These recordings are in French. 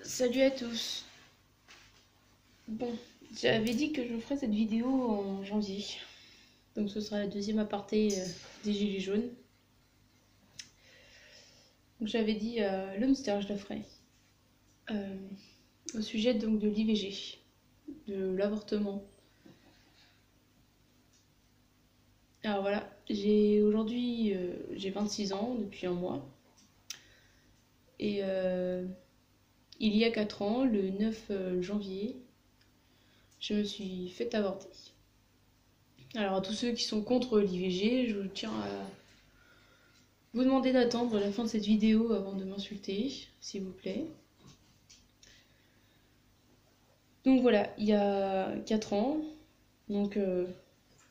Salut à tous. Bon, j'avais dit que je ferais cette vidéo en janvier. Donc ce sera la deuxième aparté des Gilets jaunes. Donc j'avais dit à l'Homster je la ferai. Au sujet donc de l'IVG, de l'avortement. Alors voilà, aujourd'hui j'ai 26 ans depuis un mois. Et il y a 4 ans, le 9 janvier, je me suis fait avorter. Alors à tous ceux qui sont contre l'IVG, je tiens à vous demander d'attendre la fin de cette vidéo avant de m'insulter, s'il vous plaît. Donc voilà, il y a 4 ans, donc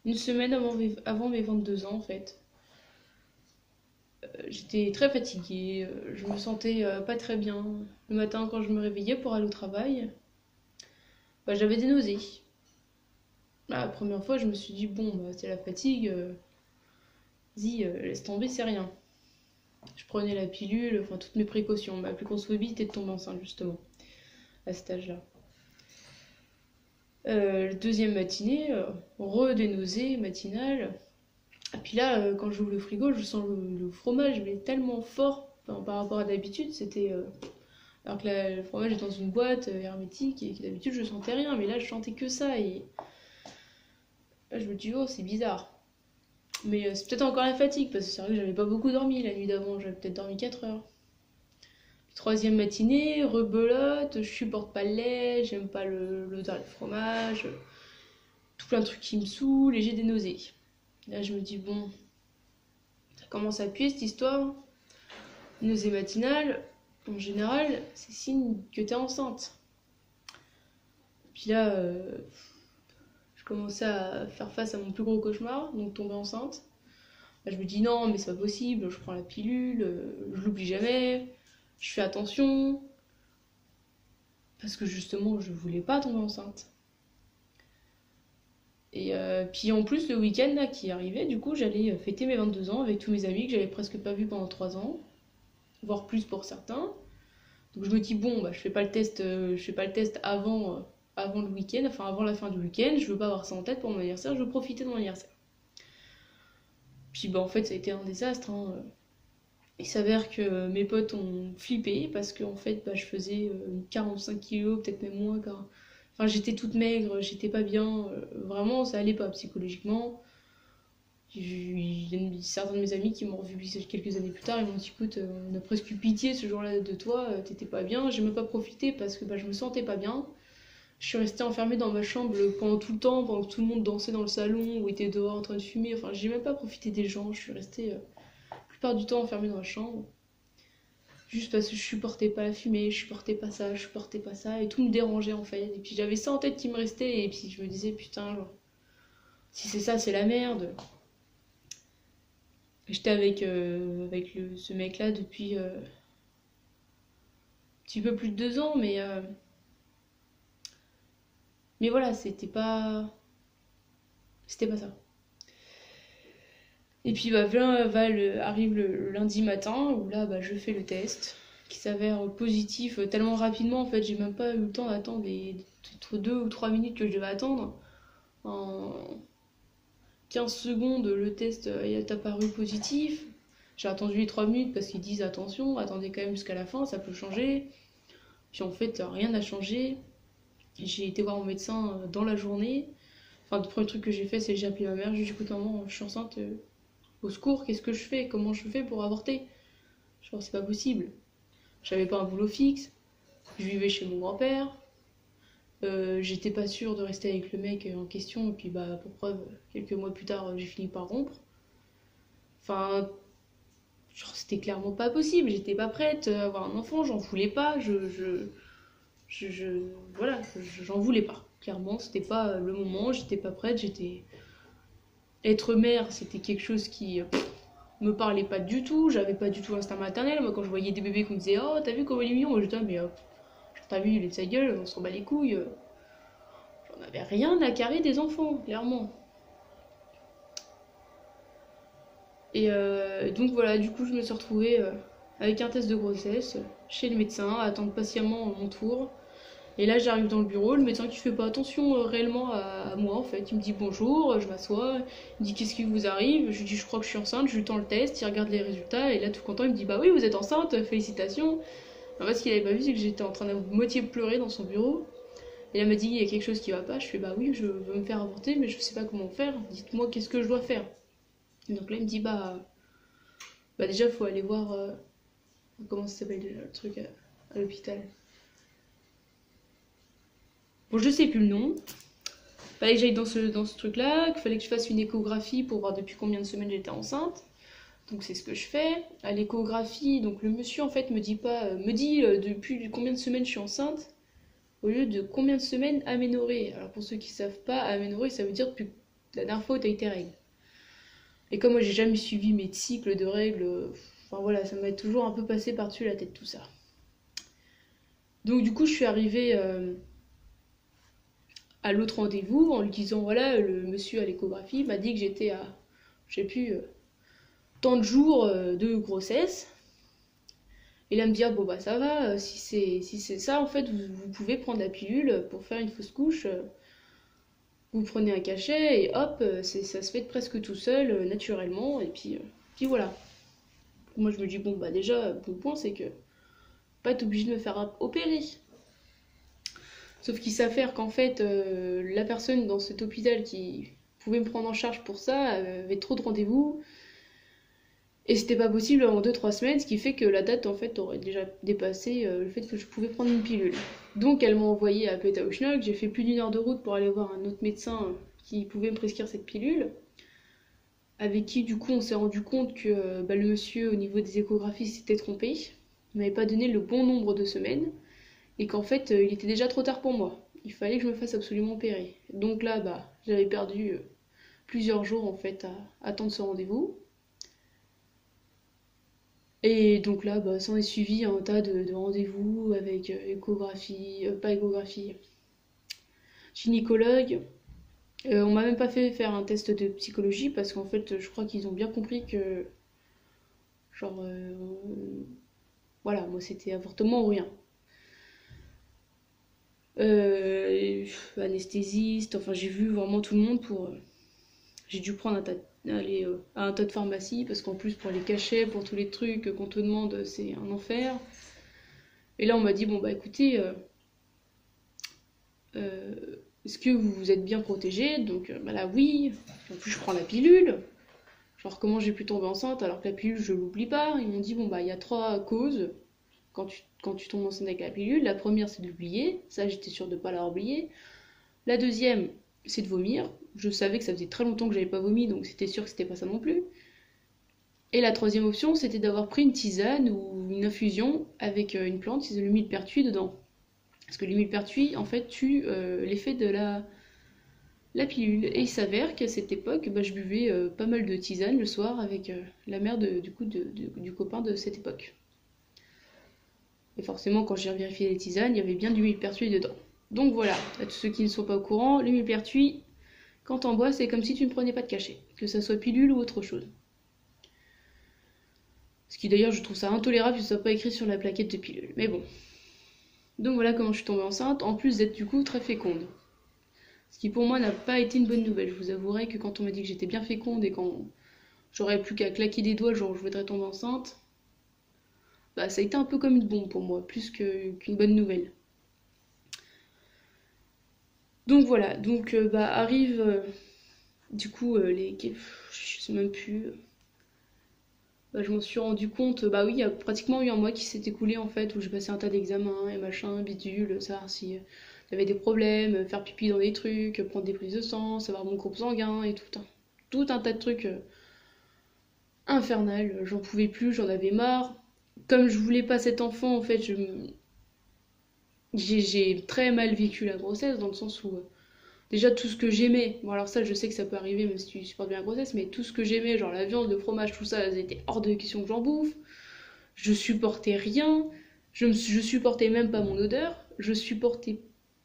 une semaine avant mes 22 ans en fait, j'étais très fatiguée, je me sentais pas très bien. Le matin quand je me réveillais pour aller au travail, j'avais des nausées. La première fois je me suis dit bon c'est la fatigue, vas-y laisse tomber c'est rien. Je prenais la pilule, enfin toutes mes précautions. Ma plus grosse phobie était de tomber enceinte justement, à cet âge-là. Deuxième matinée, des nausées matinales. Et puis là, quand j'ouvre le frigo, je sens le fromage, mais tellement fort par rapport à d'habitude. C'était. Alors que le fromage est dans une boîte hermétique et que d'habitude je sentais rien, mais là je sentais que ça. Et là je me dis, oh, c'est bizarre. Mais c'est peut-être encore la fatigue, parce que c'est vrai que j'avais pas beaucoup dormi la nuit d'avant, j'avais peut-être dormi 4 heures. Troisième matinée, rebelote, je supporte pas le lait, j'aime pas l'odeur du fromage, tout plein de trucs qui me saoulent et j'ai des nausées. Là je me dis bon, ça commence à puer cette histoire. Nausée matinale, en général, c'est signe que t'es enceinte. Puis là, je commençais à faire face à mon plus gros cauchemar, donc tomber enceinte. Là, je me dis non mais c'est pas possible, je prends la pilule, je l'oublie jamais, je fais attention. Parce que justement je voulais pas tomber enceinte. Et puis en plus le week-end là qui arrivait, du coup j'allais fêter mes 22 ans avec tous mes amis que j'avais presque pas vus pendant 3 ans, voire plus pour certains. Donc je me dis bon je fais pas le test, avant le week-end, enfin avant la fin du week-end, je veux pas avoir ça en tête pour mon anniversaire, je veux profiter de mon anniversaire. Puis en fait ça a été un désastre, hein. Il s'avère que mes potes ont flippé parce que en fait je faisais 45 kilos, peut-être même moins. Enfin, j'étais toute maigre, j'étais pas bien, vraiment ça allait pas psychologiquement. Il y a certains de mes amis qui m'ont revu quelques années plus tard, ils m'ont dit écoute, on a presque eu pitié ce jour-là de toi, t'étais pas bien. J'ai même pas profité parce que je me sentais pas bien. Je suis restée enfermée dans ma chambre pendant tout le temps, pendant que tout le monde dansait dans le salon ou était dehors en train de fumer. Enfin, j'ai même pas profité des gens, je suis restée la plupart du temps enfermée dans la chambre. Juste parce que je supportais pas la fumée, je supportais pas ça, je supportais pas ça, et tout me dérangeait en fait. Et puis j'avais ça en tête qui me restait, et puis je me disais putain, genre, si c'est ça, c'est la merde. J'étais avec ce mec-là depuis un petit peu plus de 2 ans, mais voilà, c'était pas ça. Et puis arrive le lundi matin, où là je fais le test, qui s'avère positif tellement rapidement, en fait j'ai même pas eu le temps d'attendre les 2 ou 3 minutes que je devais attendre. En 15 secondes, le test est apparu positif. J'ai attendu les 3 minutes parce qu'ils disent attention, attendez quand même jusqu'à la fin, ça peut changer. Puis en fait, rien n'a changé. J'ai été voir mon médecin dans la journée. Enfin, le premier truc que j'ai fait, c'est que j'ai appelé ma mère. J'ai dit écoute, maman, je suis enceinte, au secours, qu'est-ce que je fais? Comment je fais pour avorter? Genre, c'est pas possible. J'avais pas un boulot fixe, je vivais chez mon grand-père. J'étais pas sûre de rester avec le mec en question, et puis pour preuve, quelques mois plus tard, j'ai fini par rompre. Enfin, genre, c'était clairement pas possible, j'étais pas prête à avoir un enfant, j'en voulais pas, voilà, j'en voulais pas. Clairement, c'était pas le moment, j'étais pas prête, Être mère, c'était quelque chose qui me parlait pas du tout, j'avais pas du tout l'instinct maternel. Moi, quand je voyais des bébés qu'on me disait oh, t'as vu comment il est mignon, moi j'étais mais genre, t'as vu, il est de sa gueule, on s'en bat les couilles. J'en avais rien à carrer des enfants, clairement. Et donc voilà, du coup, je me suis retrouvée avec un test de grossesse, chez le médecin, à attendre patiemment mon tour. Et là, j'arrive dans le bureau, le médecin qui fait pas attention réellement à moi en fait. Il me dit bonjour, je m'assois, il me dit qu'est-ce qui vous arrive, je lui dis je crois que je suis enceinte, je lui tends le test, il regarde les résultats et là tout content il me dit bah oui vous êtes enceinte, félicitations. En fait ce qu'il avait pas vu c'est que j'étais en train de moitié pleurer dans son bureau. Et là il m'a dit il y a quelque chose qui va pas, je fais bah oui je veux me faire avorter mais je sais pas comment faire, dites-moi qu'est-ce que je dois faire. Et donc là il me dit bah déjà faut aller voir comment ça s'appelle déjà le truc à l'hôpital. Bon, je sais plus le nom. Fallait que j'aille dans ce truc-là, qu'il fallait que je fasse une échographie pour voir depuis combien de semaines j'étais enceinte. Donc c'est ce que je fais. À l'échographie, donc le monsieur en fait me dit pas, me dit depuis combien de semaines je suis enceinte, au lieu de combien de semaines aménorrhée. Alors pour ceux qui savent pas, aménorrhée ça veut dire depuis la dernière fois où t'as eu tes règles. Et comme moi j'ai jamais suivi mes cycles de règles, enfin voilà, ça m'a toujours un peu passé par-dessus la tête tout ça. Donc du coup je suis arrivée à l'autre rendez-vous en lui disant voilà le monsieur à l'échographie m'a dit que j'étais à je sais plus tant de jours de grossesse et là me dire bon bah ça va si c'est ça en fait vous pouvez prendre la pilule pour faire une fausse couche vous prenez un cachet et hop ça se fait presque tout seul naturellement et puis voilà. Moi je me dis bon bah déjà bon point c'est que pas être obligé de me faire opérer. Sauf qu'il s'avère qu'en fait, la personne dans cet hôpital qui pouvait me prendre en charge pour ça avait trop de rendez-vous. Et c'était pas possible en 2-3 semaines, ce qui fait que la date en fait aurait déjà dépassé le fait que je pouvais prendre une pilule. Donc elle m'a envoyé à Pétaouchnok, j'ai fait plus d'une heure de route pour aller voir un autre médecin qui pouvait me prescrire cette pilule. Avec qui du coup on s'est rendu compte que le monsieur au niveau des échographies s'était trompé. Il m'avait pas donné le bon nombre de semaines. Et qu'en fait il était déjà trop tard pour moi. Il fallait que je me fasse absolument opérer. Donc là j'avais perdu plusieurs jours en fait à attendre ce rendez-vous. Et donc là s'en est suivi un tas de rendez-vous avec échographie, pas échographie, gynécologue. On m'a même pas fait faire un test de psychologie parce qu'en fait je crois qu'ils ont bien compris que genre voilà moi c'était avortement ou rien. Anesthésiste, enfin j'ai vu vraiment tout le monde pour. J'ai dû prendre aller à un tas de pharmacies parce qu'en plus pour les cachets, pour tous les trucs qu'on te demande, c'est un enfer. Et là on m'a dit bon bah écoutez, est-ce que vous êtes bien protégé? Donc là oui. En plus je prends la pilule. Genre comment j'ai pu tomber enceinte alors que la pilule je l'oublie pas. Ils m'ont dit bon bah il y a 3 causes. Quand tu tombes enceinte avec la pilule, la première c'est de l'oublier, ça j'étais sûre de ne pas l'avoir oublié. La deuxième c'est de vomir, je savais que ça faisait très longtemps que j'avais pas vomi donc c'était sûr que c'était pas ça non plus. Et la troisième option c'était d'avoir pris une tisane ou une infusion avec une plante, c'est de l'humilpertuis dedans. Parce que l'humilpertuis en fait tue l'effet de la pilule. Et il s'avère qu'à cette époque, je buvais pas mal de tisane le soir avec la mère du copain de cette époque. Et forcément, quand j'ai vérifié les tisanes, il y avait bien du millepertuis dedans. Donc voilà, à tous ceux qui ne sont pas au courant, le millepertuis, quand t'en bois, c'est comme si tu ne prenais pas de cachet, que ça soit pilule ou autre chose. Ce qui d'ailleurs, je trouve ça intolérable que ce soit pas écrit sur la plaquette de pilule. Mais bon. Donc voilà comment je suis tombée enceinte, en plus d'être du coup très féconde. Ce qui pour moi n'a pas été une bonne nouvelle. Je vous avouerai que quand on m'a dit que j'étais bien féconde et quand j'aurais plus qu'à claquer des doigts, genre je voudrais tomber enceinte, ça a été un peu comme une bombe pour moi, plus qu'une bonne nouvelle. Donc voilà, donc arrive du coup je sais même plus. Je m'en suis rendu compte, oui, il y a pratiquement eu un mois qui s'est écoulé en fait, où j'ai passé un tas d'examens et machin, bidule, savoir si j'avais des problèmes, faire pipi dans des trucs, prendre des prises de sang, savoir mon groupe sanguin et tout un tas de trucs infernal. J'en pouvais plus, j'en avais marre. Comme je voulais pas cet enfant, en fait, j'ai très mal vécu la grossesse, dans le sens où déjà tout ce que j'aimais, bon alors ça je sais que ça peut arriver même si tu supportes bien la grossesse, mais tout ce que j'aimais, genre la viande, le fromage, tout ça, c'était hors de question que j'en bouffe. Je supportais rien, je supportais même pas mon odeur, je supportais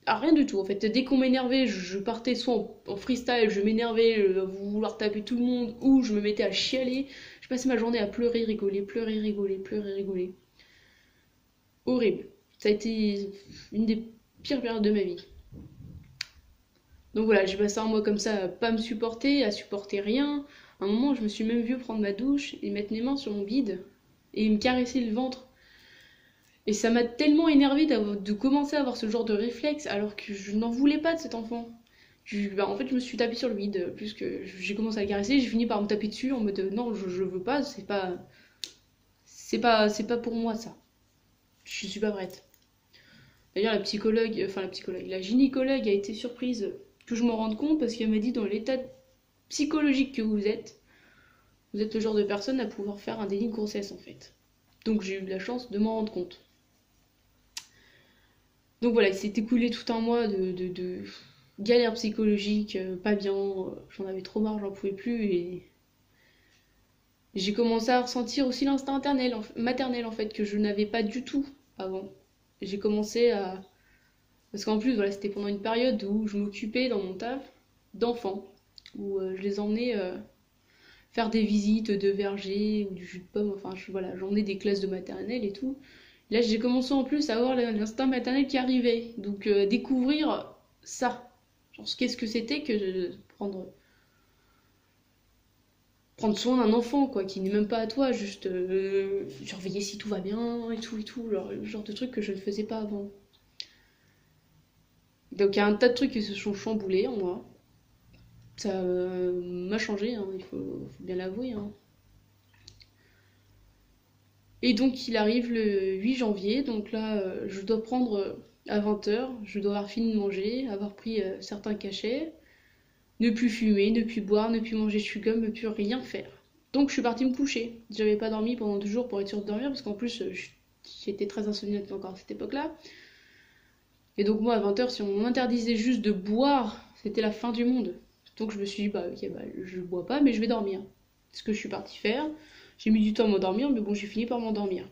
rien du tout en fait. Dès qu'on m'énervait, je partais soit en freestyle, je m'énervais, vouloir taper tout le monde, ou je me mettais à chialer. Je passais ma journée à pleurer, rigoler, pleurer, rigoler, pleurer, rigoler. Horrible. Ça a été une des pires périodes de ma vie. Donc voilà, j'ai passé un mois comme ça à pas me supporter, à supporter rien. À un moment, je me suis même vue prendre ma douche et mettre mes mains sur mon bide et me caresser le ventre. Et ça m'a tellement énervée de commencer à avoir ce genre de réflexe alors que je n'en voulais pas de cet enfant. En fait, je me suis tapée sur le vide, puisque j'ai commencé à le caresser, j'ai fini par me taper dessus en mode non, je veux pas, c'est pas pour moi ça. Je suis pas prête. D'ailleurs, la gynécologue a été surprise que je m'en rende compte parce qu'elle m'a dit dans l'état psychologique que vous êtes le genre de personne à pouvoir faire un déni de grossesse en fait. Donc j'ai eu la chance de m'en rendre compte. Donc voilà, il s'est écoulé tout un mois de galère psychologique, pas bien, j'en avais trop marre, j'en pouvais plus et j'ai commencé à ressentir aussi l'instinct maternel en fait que je n'avais pas du tout avant. J'ai commencé à parce qu'en plus voilà, c'était pendant une période où je m'occupais dans mon taf d'enfants où je les emmenais faire des visites de verger ou du jus de pomme, enfin voilà, j'emmenais des classes de maternelle et tout. Là, j'ai commencé en plus à avoir l'instinct maternel qui arrivait, donc découvrir ça. Genre, qu'est-ce que c'était que de prendre soin d'un enfant, quoi, qui n'est même pas à toi, juste surveiller si tout va bien et tout, genre, le genre de truc que je ne faisais pas avant. Donc, il y a un tas de trucs qui se sont chamboulés en moi. Ça m'a changé, hein, faut bien l'avouer. Hein. Et donc, il arrive le 8 janvier, donc là, je dois prendre à 20h, je dois avoir fini de manger, avoir pris certains cachets. Ne plus fumer, ne plus boire, ne plus manger de chewing-gum, ne plus rien faire. Donc je suis partie me coucher. J'avais pas dormi pendant 2 jours pour être sûre de dormir, parce qu'en plus j'étais très insomniaque encore à cette époque-là. Et donc moi à 20h, si on m'interdisait juste de boire, c'était la fin du monde. Donc je me suis dit, bah ok, bah, je bois pas, mais je vais dormir. C'est ce que je suis partie faire. J'ai mis du temps à m'endormir, mais bon, j'ai fini par m'endormir.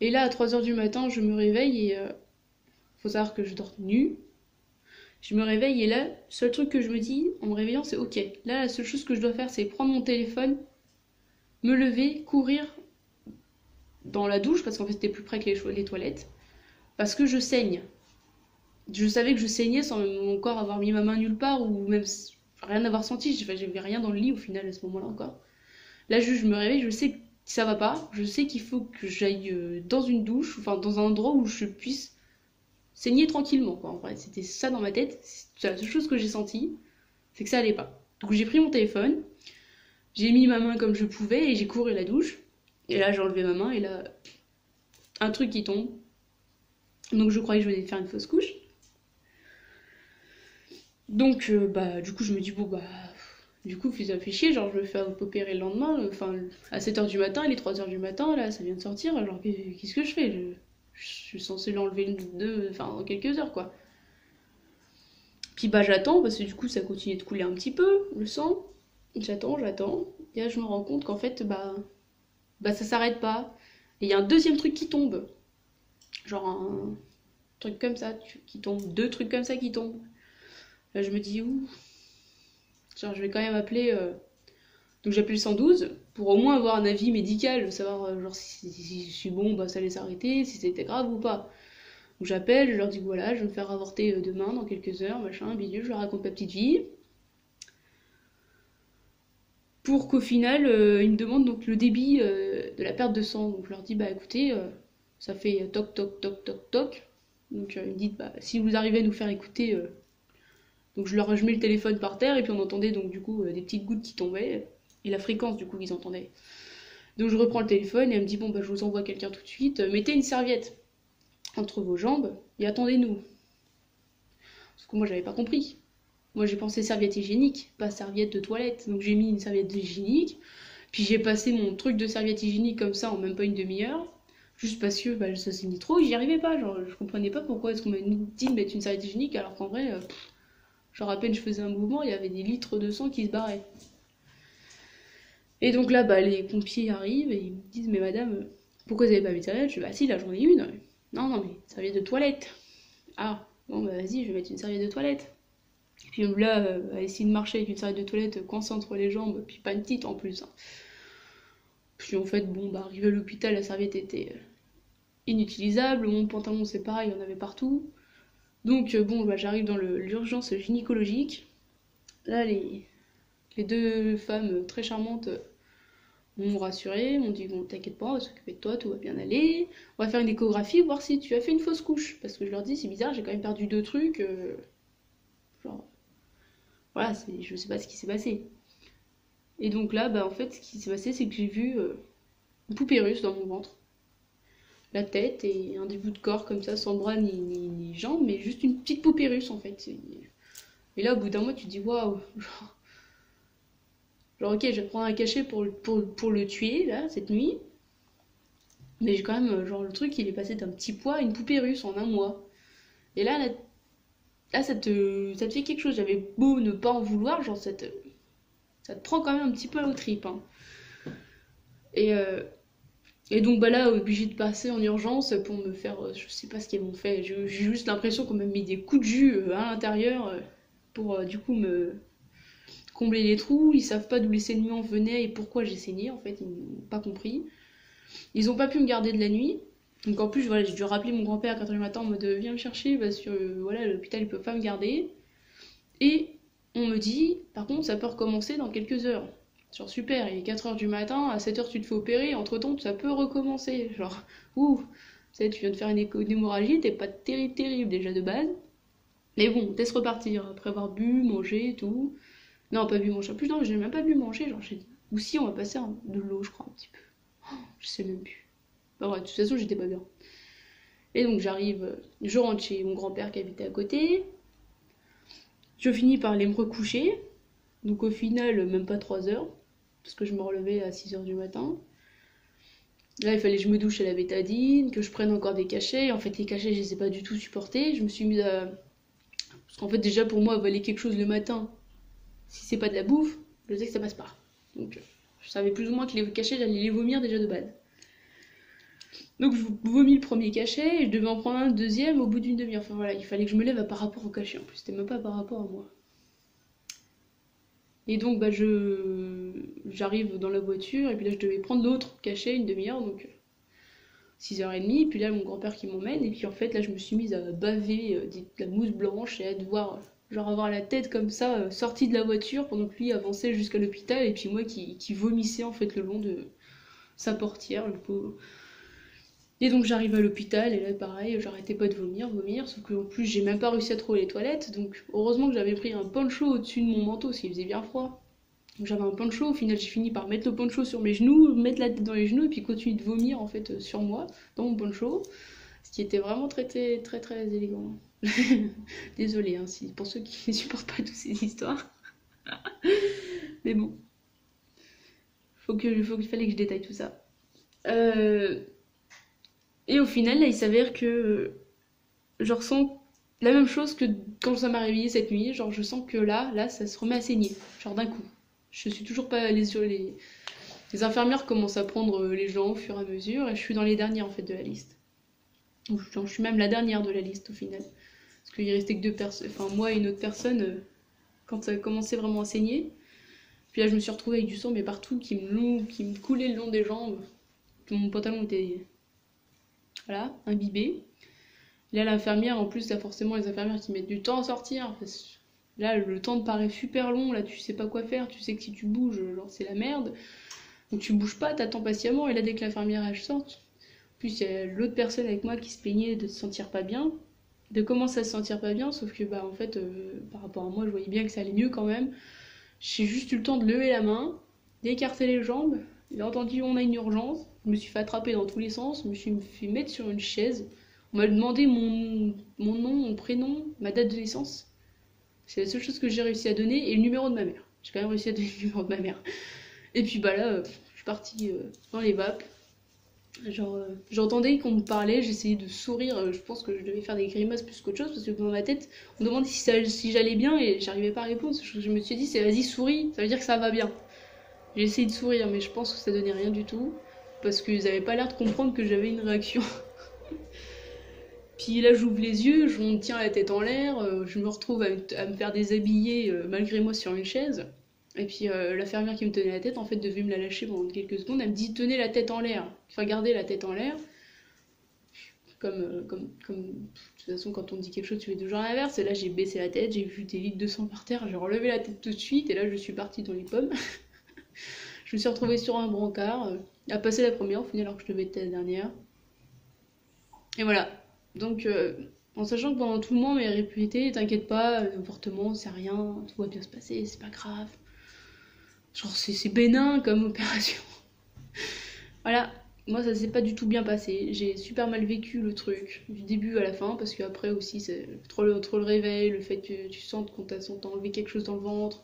Et là, à 3h du matin, je me réveille et faut savoir que je dors nue. Je me réveille et là, le seul truc que je me dis en me réveillant, c'est ok. Là, la seule chose que je dois faire, c'est prendre mon téléphone, me lever, courir dans la douche, parce qu'en fait, c'était plus près que les toilettes, parce que je saigne. Je savais que je saignais sans mon corps avoir mis ma main nulle part ou même rien avoir senti. J'avais rien dans le lit au final à ce moment-là encore. Là, je me réveille, je sais que ça va pas. Je sais qu'il faut que j'aille dans une douche, enfin dans un endroit où je puisse saigner tranquillement, quoi. En vrai, c'était ça dans ma tête. C'est la seule chose que j'ai sentie, c'est que ça allait pas. Donc j'ai pris mon téléphone, j'ai mis ma main comme je pouvais et j'ai couru à la douche. Et là, j'ai enlevé ma main et là, un truc qui tombe. Donc je croyais que je venais de faire une fausse couche. Donc, bah, du coup, je me dis, bon, bah, du coup, ça fait chier, genre, je me fais opérer le lendemain, enfin, à 7h du matin, il est 3h du matin, là, ça vient de sortir, genre, qu'est-ce que je fais je suis censée l'enlever dans quelques heures, quoi. Puis, bah, j'attends, parce que du coup, ça continue de couler un petit peu, le sang. J'attends, et là, je me rends compte qu'en fait, bah ça s'arrête pas. Et il y a un deuxième truc qui tombe. Genre, un truc comme ça qui tombe, 2 trucs comme ça qui tombent. Là, je me dis, ouh. Genre, je vais quand même appeler. Donc, j'appelle le 112 pour au moins avoir un avis médical, savoir genre si je suis bon, bah ça allait s'arrêter, si c'était grave ou pas. Donc, j'appelle, je leur dis voilà, je vais me faire avorter demain, dans quelques heures, machin, bidule, je leur raconte ma petite vie. Pour qu'au final, ils me demandent donc le débit de la perte de sang. Donc, je leur dis bah écoutez, ça fait toc toc toc toc toc. Donc, ils me disent bah si vous arrivez à nous faire écouter. Donc je mets le téléphone par terre et puis on entendait donc du coup des petites gouttes qui tombaient et la fréquence du coup qu'ils entendaient. Donc je reprends le téléphone et elle me dit bon bah je vous envoie quelqu'un tout de suite, mettez une serviette entre vos jambes et attendez-nous. Parce que moi j'avais pas compris. Moi j'ai pensé serviette hygiénique, pas serviette de toilette. Donc j'ai mis une serviette hygiénique, puis j'ai passé mon truc de serviette hygiénique comme ça en même pas une demi-heure. Juste parce que bah, ça saignait trop, j'y arrivais pas, genre je comprenais pas pourquoi est-ce qu'on m'a dit de mettre une serviette hygiénique alors qu'en vrai genre à peine je faisais un mouvement, il y avait des litres de sang qui se barraient. Et donc là, bah, les pompiers arrivent et ils me disent mais madame, pourquoi vous avez pas mis de serviette? Je dis bah si, là j'en ai une. Non, non, mais serviette de toilette. Ah, bon bah vas-y, je vais mettre une serviette de toilette. Puis là, à essayer de marcher avec une serviette de toilette coincée entre les jambes, puis pas une petite en plus, hein. Puis en fait, bon, bah, arrivé à l'hôpital, la serviette était inutilisable, mon pantalon c'est pareil, il y en avait partout. Donc bon, bah, j'arrive dans l'urgence gynécologique. Là, les deux femmes très charmantes m'ont rassuré, m'ont dit bon, t'inquiète pas, on va s'occuper de toi, tout va bien aller. On va faire une échographie, voir si tu as fait une fausse couche. Parce que je leur dis, c'est bizarre, j'ai quand même perdu 2 trucs. Genre, voilà, je sais pas ce qui s'est passé. Et donc là, bah, en fait, ce qui s'est passé, c'est que j'ai vu une poupée russe dans mon ventre. La tête et un début de corps comme ça, sans bras ni jambes, mais juste une petite poupée russe en fait. Et là, au bout d'un mois, tu te dis waouh, genre, ok, je vais prendre un cachet pour le tuer là, cette nuit. Mais j'ai quand même, genre, le truc, il est passé d'un petit pois à une poupée russe en un mois. Et là ça te fait quelque chose. J'avais beau ne pas en vouloir, genre, ça te prend quand même un petit peu aux tripes, hein. Et, euh, et donc, bah là, obligé de passer en urgence pour me faire. Je sais pas ce qu'ils m'ont fait. J'ai juste l'impression qu'on m'a mis des coups de jus à l'intérieur pour du coup me combler les trous. Ils savent pas d'où les saignements venaient et pourquoi j'ai saigné, en fait, ils n'ont pas compris. Ils ont pas pu me garder de la nuit. Donc en plus, voilà, j'ai dû rappeler mon grand-père à 4h du matin en mode viens me chercher parce que voilà, l'hôpital il peut pas me garder. Et on me dit, par contre, ça peut recommencer dans quelques heures. Genre super, il est 4h du matin, à 7h tu te fais opérer, entre temps ça peut recommencer. Genre, ouh, tu sais, tu viens de faire une hémorragie, t'es pas terrible déjà de base. Mais bon, laisse repartir après avoir bu, mangé et tout. Non, pas bu, manger. En plus, non, j'ai même pas bu, manger. Genre, ou si, on va passer de l'eau, je crois, un petit peu. Je sais même plus. Bah, ouais, de toute façon, j'étais pas bien. Et donc, j'arrive, je rentre chez mon grand-père qui habitait à côté. Je finis par aller me recoucher. Donc, au final, même pas 3 heures. Parce que je me relevais à 6h du matin. Là, il fallait que je me douche à la bétadine, que je prenne encore des cachets. En fait, les cachets, je les ai pas du tout supportés. Je me suis mise à. Parce qu'en fait, déjà, pour moi, avaler quelque chose le matin, si c'est pas de la bouffe, je sais que ça passe pas. Donc, je savais plus ou moins que les cachets, j'allais les vomir déjà de base. Donc, je vomis le premier cachet et je devais en prendre un deuxième au bout d'une demi-heure. Enfin voilà, il fallait que je me lève par rapport au cachet en plus. C'était même pas par rapport à moi. Et donc, bah, j'arrive dans la voiture et puis là, je devais prendre l'autre cachet une demi-heure, donc 6h30. Puis là, mon grand-père qui m'emmène. Et puis en fait, là, je me suis mise à baver de la mousse blanche et à devoir, genre, avoir la tête comme ça, sortie de la voiture pendant que lui avançait jusqu'à l'hôpital. Et puis moi qui vomissais en fait le long de sa portière, le pauvre. Et donc j'arrive à l'hôpital et là pareil, j'arrêtais pas de vomir, sauf qu'en plus j'ai même pas réussi à trouver les toilettes, donc heureusement que j'avais pris un poncho au-dessus de mon manteau parce qu'il faisait bien froid. Donc j'avais un poncho, au final j'ai fini par mettre le poncho sur mes genoux, mettre la tête dans les genoux et puis continuer de vomir en fait sur moi, dans mon poncho, ce qui était vraiment très élégant. Désolée hein, pour ceux qui ne supportent pas toutes ces histoires. Mais bon, il fallait que je détaille tout ça. Et au final, là, il s'avère que je ressens la même chose que quand ça m'a réveillée cette nuit. Genre, je sens que là, ça se remet à saigner. Genre d'un coup. Je suis toujours pas allée sur les infirmières commencent à prendre les gens au fur et à mesure. Et je suis dans les dernières, en fait, de la liste. Donc, je suis même la dernière de la liste, au final. Parce qu'il restait que 2 personnes. Enfin, moi et une autre personne, quand ça a commencé vraiment à saigner. Puis là, je me suis retrouvée avec du sang, mais partout, qui me coulait le long des jambes. Mon pantalon était, voilà, imbibé. Là, l'infirmière, en plus, t'as forcément les infirmières qui mettent du temps à sortir. Là, le temps te paraît super long. Là, tu sais pas quoi faire. Tu sais que si tu bouges, genre, c'est la merde. Donc, tu bouges pas, t'attends patiemment. Et là, dès que l'infirmière, elle sort. En plus, il y a l'autre personne avec moi qui se plaignait de se sentir pas bien. De commencer à se sentir pas bien. Sauf que, bah, en fait, par rapport à moi, je voyais bien que ça allait mieux quand même. J'ai juste eu le temps de lever la main, d'écarter les jambes. J'ai entendu on a une urgence. Je me suis fait attraper dans tous les sens. Je me suis fait mettre sur une chaise. On m'a demandé mon nom, mon prénom, ma date de naissance. C'est la seule chose que j'ai réussi à donner et le numéro de ma mère. J'ai quand même réussi à donner le numéro de ma mère. Et puis bah là, je suis partie dans les vapes. Genre, j'entendais qu'on me parlait, j'essayais de sourire. Je pense que je devais faire des grimaces plus qu'autre chose parce que dans ma tête, on me demandait si j'allais bien et j'arrivais pas à répondre. Ce que je me suis dit, c'est vas-y, souris, ça veut dire que ça va bien. J'ai essayé de sourire, mais je pense que ça donnait rien du tout parce qu'ils avaient pas l'air de comprendre que j'avais une réaction. Puis là, j'ouvre les yeux, je me tiens la tête en l'air, je me retrouve à me faire déshabiller malgré moi sur une chaise. Et puis l'infirmière qui me tenait la tête, en fait, devait me la lâcher pendant quelques secondes. Elle me dit tenez la tête en l'air, enfin gardez la tête en l'air. De toute façon, quand on dit quelque chose, tu fais toujours l'inverse. Et là, j'ai baissé la tête, j'ai vu des litres de sang par terre, j'ai relevé la tête tout de suite, et là, je suis partie dans les pommes. Je me suis retrouvée sur un brancard, à passer la première, au final, alors que je devais être la dernière. Et voilà. Donc, en sachant que pendant tout le monde m'avait répété, t'inquiète pas, l'avortement, c'est rien, tout va bien se passer, c'est pas grave. Genre, c'est bénin comme opération. Voilà. Moi, ça s'est pas du tout bien passé. J'ai super mal vécu le truc, du début à la fin, parce qu'après aussi, c'est trop le réveil, le fait que tu sentes qu'on t'a enlevé quelque chose dans le ventre.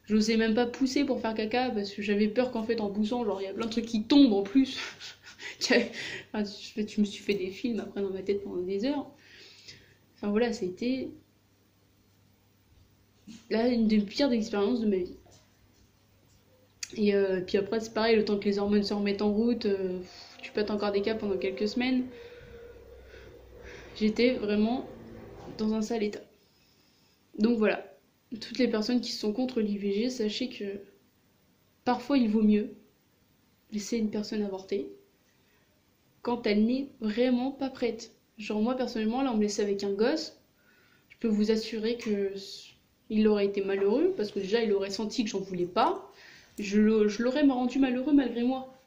Je n'osais même pas pousser pour faire caca, parce que j'avais peur qu'en fait, en poussant, genre, il y a plein de trucs qui tombent en plus. Enfin, je me suis fait des films après dans ma tête pendant des heures. Enfin voilà, c'était là une des pires expériences de ma vie. Et puis après, c'est pareil, le temps que les hormones se remettent en route, tu pètes encore des câbles pendant quelques semaines. J'étais vraiment dans un sale état. Donc voilà, toutes les personnes qui sont contre l'IVG, sachez que parfois il vaut mieux laisser une personne avorter quand elle n'est vraiment pas prête. Genre moi personnellement, là on me laissait avec un gosse, je peux vous assurer que il aurait été malheureux, parce que déjà il aurait senti que j'en voulais pas, je l'aurais rendu malheureux malgré moi,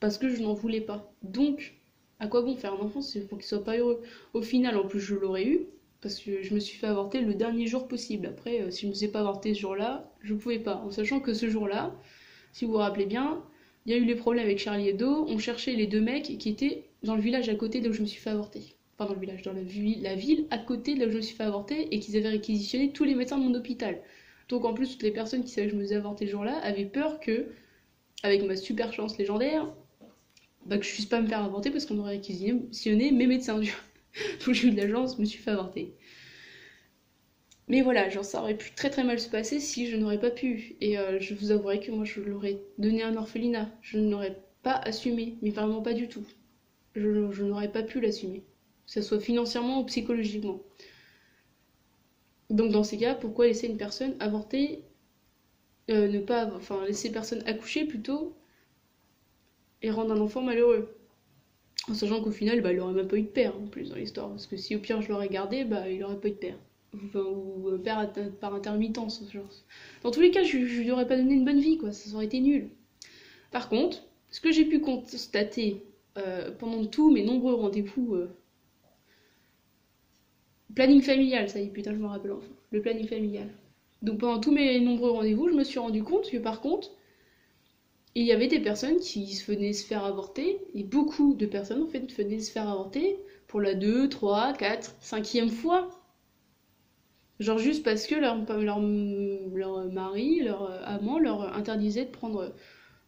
parce que je n'en voulais pas. Donc, à quoi bon faire un enfant pour qu'il soit pas heureux? Au final, en plus, je l'aurais eu, parce que je me suis fait avorter le dernier jour possible. Après, si je ne me suis pas avorté ce jour-là, je pouvais pas. En sachant que ce jour-là, si vous vous rappelez bien, il y a eu les problèmes avec Charlie Hebdo, on cherchait les deux mecs qui étaient dans le village à côté de là où je me suis fait avorter. Enfin, dans le village, dans la ville à côté de là où je me suis fait avorter, et qu'ils avaient réquisitionné tous les médecins de mon hôpital. Donc en plus, toutes les personnes qui savaient que je me faisais avorter ce jour-là avaient peur que, avec ma super chance légendaire, bah, que je puisse pas me faire avorter parce qu'on aurait réquisitionné mes médecins. Donc j'ai eu de la chance, je me suis fait avorter. Mais voilà, genre ça aurait pu très très mal se passer si je n'aurais pas pu. Et je vous avouerai que moi je l'aurais donné à un orphelinat. Je n'aurais pas assumé, mais vraiment pas du tout. Je n'aurais pas pu l'assumer. Que ce soit financièrement ou psychologiquement. Donc dans ces cas, pourquoi laisser une personne avorter, ne pas, enfin laisser personne accoucher plutôt, et rendre un enfant malheureux? En sachant qu'au final, bah, il aurait même pas eu de père en plus dans l'histoire. Parce que si au pire je l'aurais gardé, bah, il aurait pas eu de père. Enfin, ou père par intermittence. Genre. Dans tous les cas, je lui aurais pas donné une bonne vie, quoi. Ça aurait été nul. Par contre, ce que j'ai pu constater pendant tous mes nombreux rendez-vous, planning familial, ça y est, putain, je me rappelle enfin. Le planning familial. Donc pendant tous mes nombreux rendez-vous, je me suis rendu compte que par contre, il y avait des personnes qui venaient se faire avorter, et beaucoup de personnes en fait venaient se faire avorter pour la 2, 3, 4, 5e fois. Genre juste parce que leur mari, leur amant leur interdisait de prendre.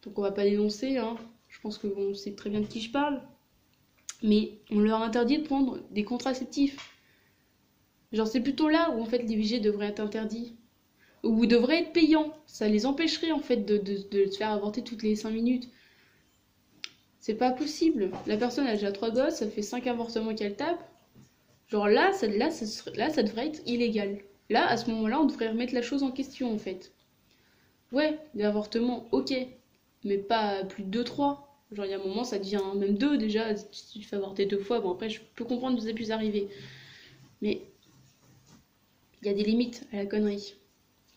Donc on va pas dénoncer, hein. Je pense qu'on sait très bien de qui je parle. Mais on leur interdit de prendre des contraceptifs. Genre c'est plutôt là où en fait l'IVG devrait être interdit. Ou devrait être payant. Ça les empêcherait en fait de se faire avorter toutes les 5 minutes. C'est pas possible. La personne a déjà 3 gosses, ça fait 5 avortements qu'elle tape. Genre là, ça devrait être illégal. Là, à ce moment-là, on devrait remettre la chose en question en fait. Ouais, des avortements, ok. Mais pas plus de 2, 3. Genre il y a un moment, ça devient même 2 déjà. Si tu te fais avorter 2 fois, bon après, je peux comprendre que ça puisse arriver. Mais il y a des limites à la connerie.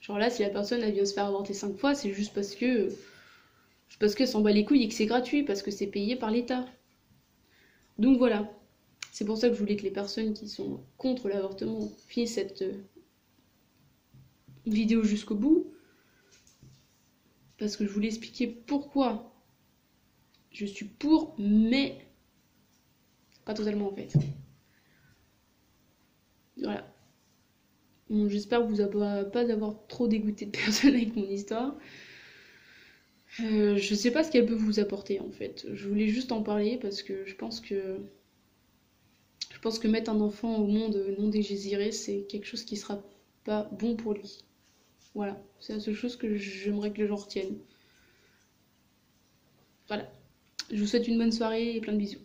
Genre là, si la personne elle vient se faire avorter 5 fois, c'est juste parce qu'elle s'en bat les couilles et que c'est gratuit, parce que c'est payé par l'État. Donc voilà. C'est pour ça que je voulais que les personnes qui sont contre l'avortement finissent cette vidéo jusqu'au bout. Parce que je voulais expliquer pourquoi je suis pour, mais pas totalement en fait. Voilà. Bon, j'espère que vous n'allez pas avoir trop dégoûté de personnes avec mon histoire. Je sais pas ce qu'elle peut vous apporter en fait. Je voulais juste en parler parce que je pense que mettre un enfant au monde non désiré, c'est quelque chose qui sera pas bon pour lui. Voilà, c'est la seule chose que j'aimerais que les gens retiennent. Voilà. Je vous souhaite une bonne soirée et plein de bisous.